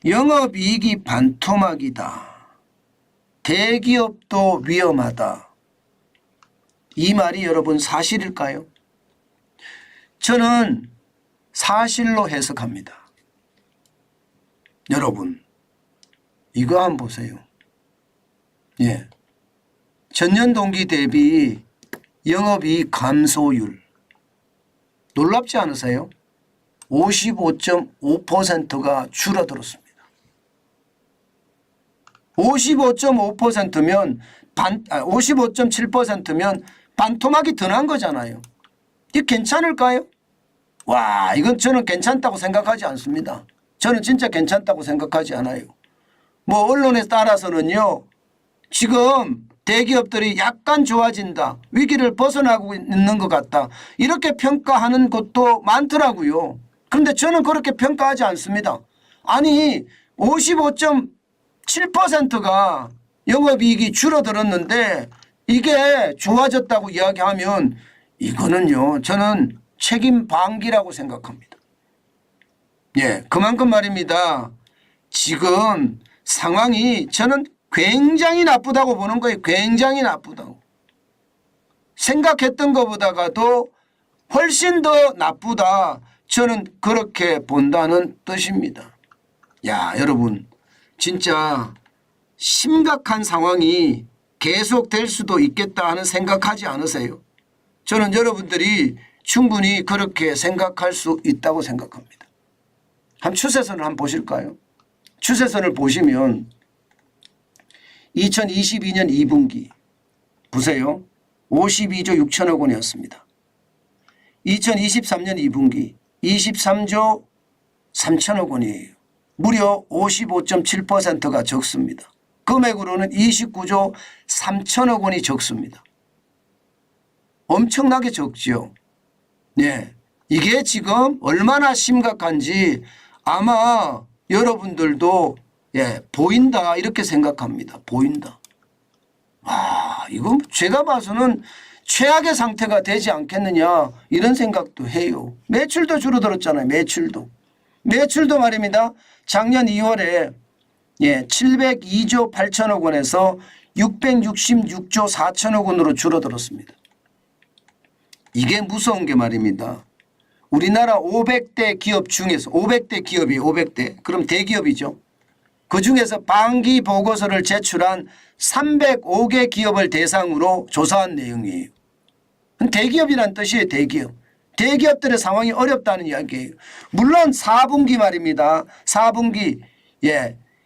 영업이익이 반토막이다. 대기업도 위험하다. 이 말이 여러분 사실일까요? 저는 사실로 해석합니다. 여러분 이거 한번 보세요. 예, 전년 동기 대비 영업이익 감소율 놀랍지 않으세요? 55.5%가 줄어들었습니다. 55.5%면 55.7%면 반토막이 더 난 거잖아요. 이게 괜찮을까요? 와, 이건 저는 괜찮다고 생각하지 않습니다. 저는 진짜 괜찮다고 생각하지 않아요. 뭐 언론에 따라서는요, 지금 대기업들이 약간 좋아진다, 위기를 벗어나고 있는 것 같다, 이렇게 평가하는 것도 많더라고요. 그런데 저는 그렇게 평가하지 않습니다. 아니 55.7%가 영업이익이 줄어들었는데 이게 좋아졌다고 이야기하면 이거는요, 저는 책임 방기라고 생각합니다. 예, 그만큼 말입니다. 지금 상황이 저는 굉장히 나쁘다고 보는 거예요. 굉장히 나쁘다고. 생각했던 것보다도 훨씬 더 나쁘다. 저는 그렇게 본다는 뜻입니다. 야, 여러분 진짜 심각한 상황이 계속될 수도 있겠다 하는 생각하지 않으세요? 저는 여러분들이 충분히 그렇게 생각할 수 있다고 생각합니다. 한 추세선을 한번 보실까요? 추세선을 보시면 2022년 2분기 보세요. 52조 6천억 원이었습니다. 2023년 2분기 23조 3천억 원이에요. 무려 55.7%가 적습니다. 금액으로는 29조 3천억 원이 적습니다. 엄청나게 적죠. 네, 이게 지금 얼마나 심각한지 아마 여러분들도 보인다 이렇게 생각합니다. 보인다. 아, 이건 제가 봐서는 최악의 상태가 되지 않겠느냐 이런 생각도 해요. 매출도 줄어들었잖아요. 매출도 말입니다. 작년 2월에 702조 8천억 원에서 666조 4천억 원으로 줄어들었습니다. 이게 무서운 게 말입니다. 우리나라 500대 기업 중에서 500대 기업이 500대 그럼 대기업이죠. 그중에서 반기 보고서를 제출한 305개 기업을 대상으로 조사한 내용이에요. 대기업이란 뜻이에요. 대기업. 대기업들의 상황이 어렵다는 이야기예요. 물론 4분기 말입니다. 4분기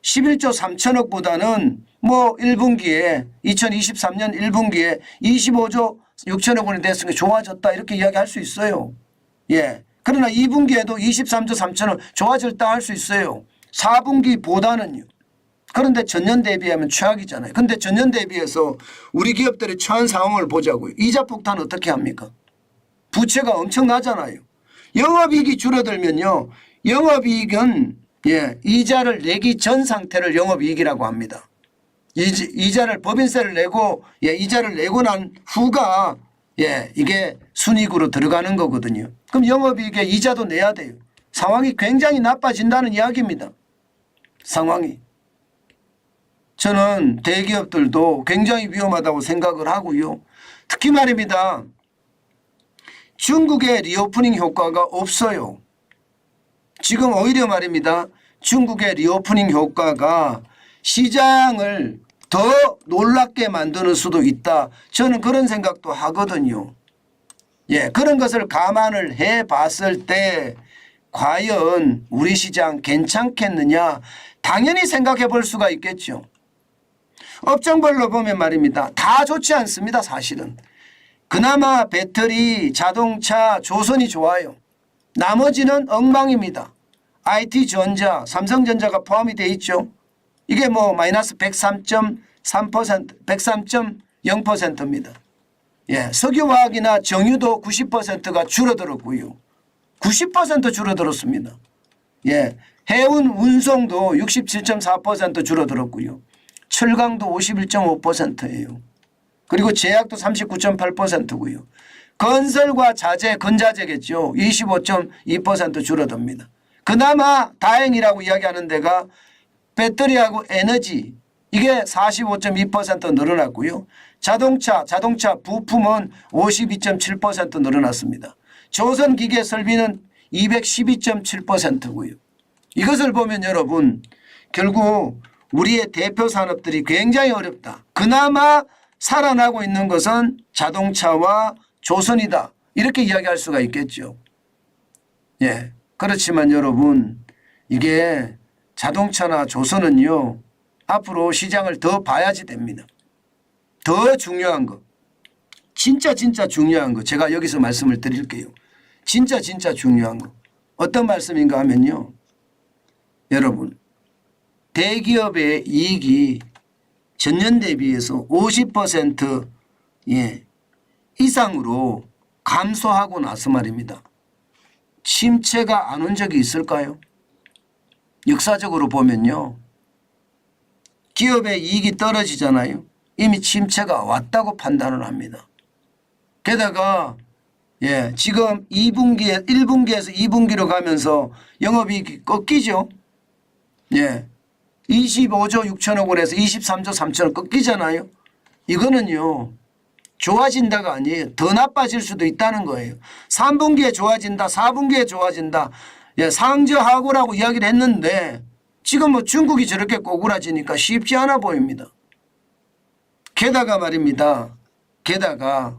11조 3천억보다는 뭐 1분기에 2023년 1분기에 25조 6천억 원이 됐으니까 좋아졌다 이렇게 이야기할 수 있어요. 그러나 2분기에도 23조 3천억 좋아졌다 할 수 있어요. 4분기보다는요. 그런데 전년 대비하면 최악이잖아요. 그런데 전년 대비해서 우리 기업들의 처한 상황을 보자고요. 이자 폭탄 어떻게 합니까? 부채가 엄청나잖아요. 영업이익이 줄어들면요. 영업이익은 이자를 내기 전 상태를 영업이익이라고 합니다. 이자를 법인세를 내고 이자를 내고 난 후가 이게 순이익으로 들어가는 거거든요. 그럼 영업이익에 이자도 내야 돼요. 상황이 굉장히 나빠진다는 이야기입니다. 상황이. 저는 대기업들도 굉장히 위험하다고 생각을 하고요. 특히 말입니다. 중국의 리오프닝 효과가 없어요. 지금 오히려 말입니다. 중국의 리오프닝 효과가 시장을 더 놀랍게 만드는 수도 있다. 저는 그런 생각도 하거든요. 그런 것을 감안을 해 봤을 때 과연 우리 시장 괜찮겠느냐 당연히 생각해 볼 수가 있겠죠. 업종별로 보면 말입니다. 다 좋지 않습니다. 사실은. 그나마 배터리, 자동차, 조선이 좋아요. 나머지는 엉망입니다. IT전자, 삼성전자가 포함이 돼 있죠. 이게 뭐 마이너스 103.3%, 103.0%입니다. 석유화학이나 정유도 90%가 줄어들었고요. 90% 줄어들었습니다. 해운 운송도 67.4% 줄어들었고요. 철강도 51.5%예요. 그리고 제약도 39.8%고요. 건설과 자재, 건자재겠죠. 25.2% 줄어듭니다. 그나마 다행이라고 이야기하는 데가 배터리하고 에너지 이게 45.2% 늘어났고요. 자동차 부품은 52.7% 늘어났습니다. 조선기계 설비는 212.7%고요. 이것을 보면 여러분 결국 우리의 대표 산업들이 굉장히 어렵다. 그나마 살아나고 있는 것은 자동차와 조선이다. 이렇게 이야기할 수가 있겠죠. 예. 그렇지만 여러분 이게 자동차나 조선은요. 앞으로 시장을 더 봐야지 됩니다. 더 중요한 거. 진짜 중요한 거. 제가 여기서 말씀을 드릴게요. 진짜 중요한 거. 어떤 말씀인가 하면요. 여러분 대기업의 이익이 전년 대비해서 50% 예, 이상으로 감소하고 나서 말입니다. 침체가 안 온 적이 있을까요? 역사적으로 보면요. 기업의 이익이 떨어지잖아요. 이미 침체가 왔다고 판단을 합니다. 게다가 예, 지금 1분기에서 2분기로 가면서 영업이익이 꺾이죠. 예, 25조 6천억 원에서 23조 3천억 꺾이잖아요. 이거는요. 좋아진다가 아니에요. 더 나빠질 수도 있다는 거예요. 3분기에 좋아진다. 4분기에 좋아진다. 예, 상저하고라고 이야기를 했는데 지금 뭐 중국이 저렇게 꼬꾸라지니까 쉽지 않아 보입니다. 게다가 말입니다. 게다가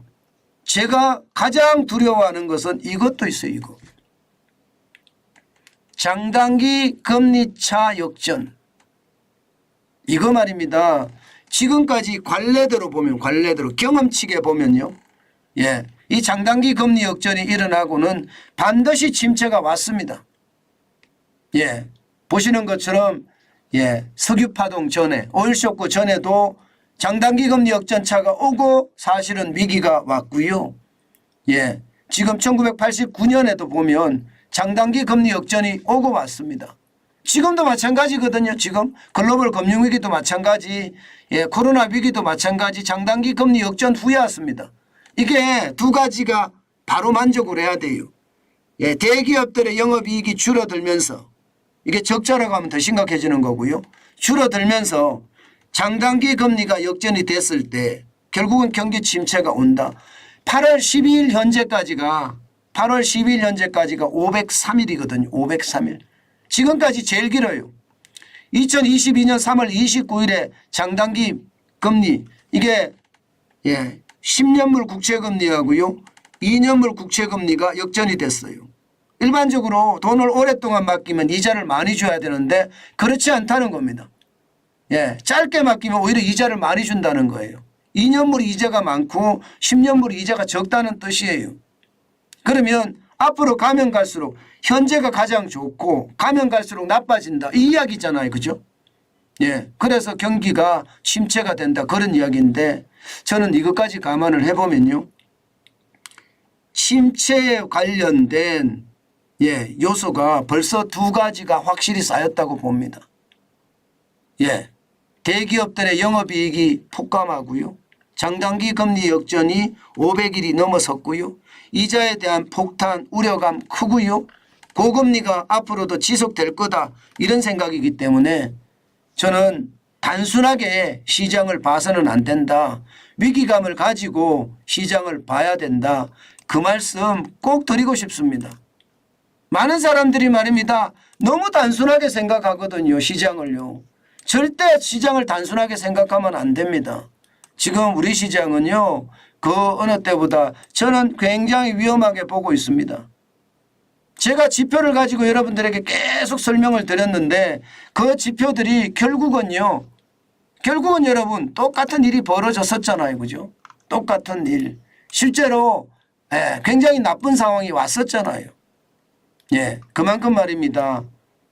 제가 가장 두려워하는 것은 이것도 있어요. 이거. 장단기 금리차 역전. 이거 말입니다. 지금까지 관례대로 보면 경험치게 보면요. 예, 이 장단기 금리 역전이 일어나고는 반드시 침체가 왔습니다. 예, 보시는 것처럼 예, 석유파동 전에 오일쇼크 전에도 장단기 금리 역전차가 오고 사실은 위기가 왔고요. 예, 지금 1989년에도 보면 장단기 금리 역전이 오고 왔습니다. 지금도 마찬가지거든요. 지금 글로벌 금융위기도 마찬가지, 예, 코로나 위기도 마찬가지 장단기 금리 역전 후에 왔습니다. 이게 두 가지가 바로 만족을 해야 돼요. 예, 대기업들의 영업이익이 줄어들면서 이게 적자라고 하면 더 심각해지는 거고요. 줄어들면서 장단기 금리가 역전이 됐을 때 결국은 경기 침체가 온다. 8월 12일 현재까지가 503일이거든요. 503일. 지금까지 제일 길어요. 2022년 3월 29일에 장단기 금리 이게 예, 10년물 국채금리하고요. 2년물 국채금리가 역전이 됐어요. 일반적으로 돈을 오랫동안 맡기면 이자를 많이 줘야 되는데 그렇지 않다는 겁니다. 예, 짧게 맡기면 오히려 이자를 많이 준다는 거예요. 2년물 이자가 많고 10년물 이자가 적다는 뜻이에요. 그러면 앞으로 가면 갈수록 현재가 가장 좋고 가면 갈수록 나빠진다. 이 이야기잖아요. 그죠? 예. 그래서 경기가 침체가 된다. 그런 이야기인데 저는 이것까지 감안을 해보면요. 침체에 관련된 예, 요소가 벌써 두 가지가 확실히 쌓였다고 봅니다. 예. 대기업들의 영업이익이 폭감하고요. 장단기 금리 역전이 500일이 넘어섰고요. 이자에 대한 폭탄 우려감 크고요. 고금리가 앞으로도 지속될 거다 이런 생각이기 때문에 저는 단순하게 시장을 봐서는 안 된다. 위기감을 가지고 시장을 봐야 된다. 그 말씀 꼭 드리고 싶습니다. 많은 사람들이 말입니다. 너무 단순하게 생각하거든요. 시장을요. 절대 시장을 단순하게 생각하면 안 됩니다. 지금 우리 시장은요. 그 어느 때보다 저는 굉장히 위험하게 보고 있습니다. 제가 지표를 가지고 여러분들에게 계속 설명을 드렸는데 그 지표들이 결국은요. 결국은 여러분 똑같은 일이 벌어졌었잖아요. 그죠? 똑같은 일. 실제로 굉장히 나쁜 상황이 왔었잖아요. 예, 그만큼 말입니다.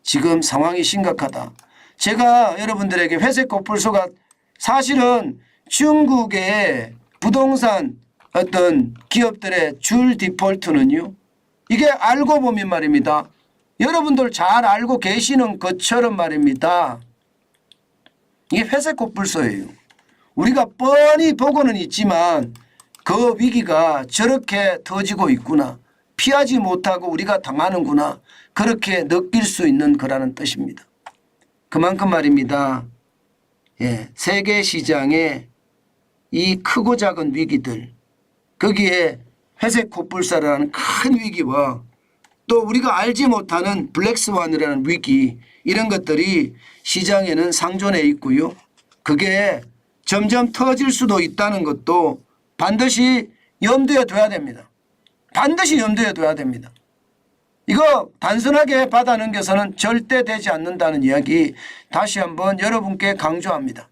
지금 상황이 심각하다. 제가 여러분들에게 회색 코뿔소가 사실은 중국의 부동산 어떤 기업들의 줄 디폴트는요. 이게 알고 보면 말입니다. 여러분들 잘 알고 계시는 것처럼 말입니다. 이게 회색 코뿔소예요. 우리가 뻔히 보고는 있지만 그 위기가 저렇게 터지고 있구나. 피하지 못하고 우리가 당하는구나. 그렇게 느낄 수 있는 거라는 뜻입니다. 그만큼 말입니다. 예, 세계 시장에 이 크고 작은 위기들 거기에 회색 코뿔소라는 큰 위기와 또 우리가 알지 못하는 블랙스완이라는 위기 이런 것들이 시장에는 상존해 있고요. 그게 점점 터질 수도 있다는 것도 반드시 염두에 둬야 됩니다. 반드시 염두에 둬야 됩니다. 이거 단순하게 받아넘겨서는 절대 되지 않는다는 이야기 다시 한번 여러분께 강조합니다.